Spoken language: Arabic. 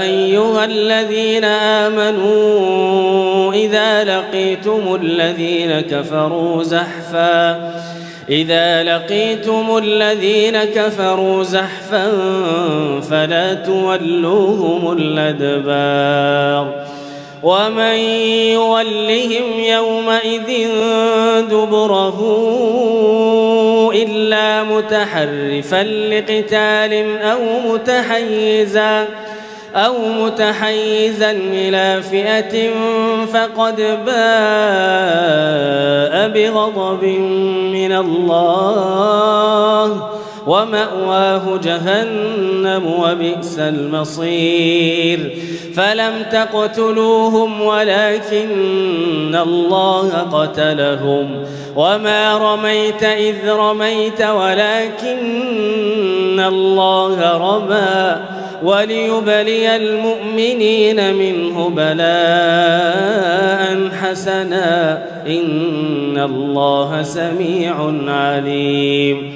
أيها الذين آمنوا إذا لقيتم الذين كفروا زحفا فلا تولوهم الأدبار ومن يولهم يومئذ دبره إلا متحرفا لقتال أو متحيزا إلى فئة فقد باء بغضب من الله ومأواه جهنم وبئس المصير فلم تقتلوهم ولكن الله قتلهم وما رميت إذ رميت ولكن الله رمى وليبلي المؤمنين منه بلاء حسنا إن الله سميع عليم.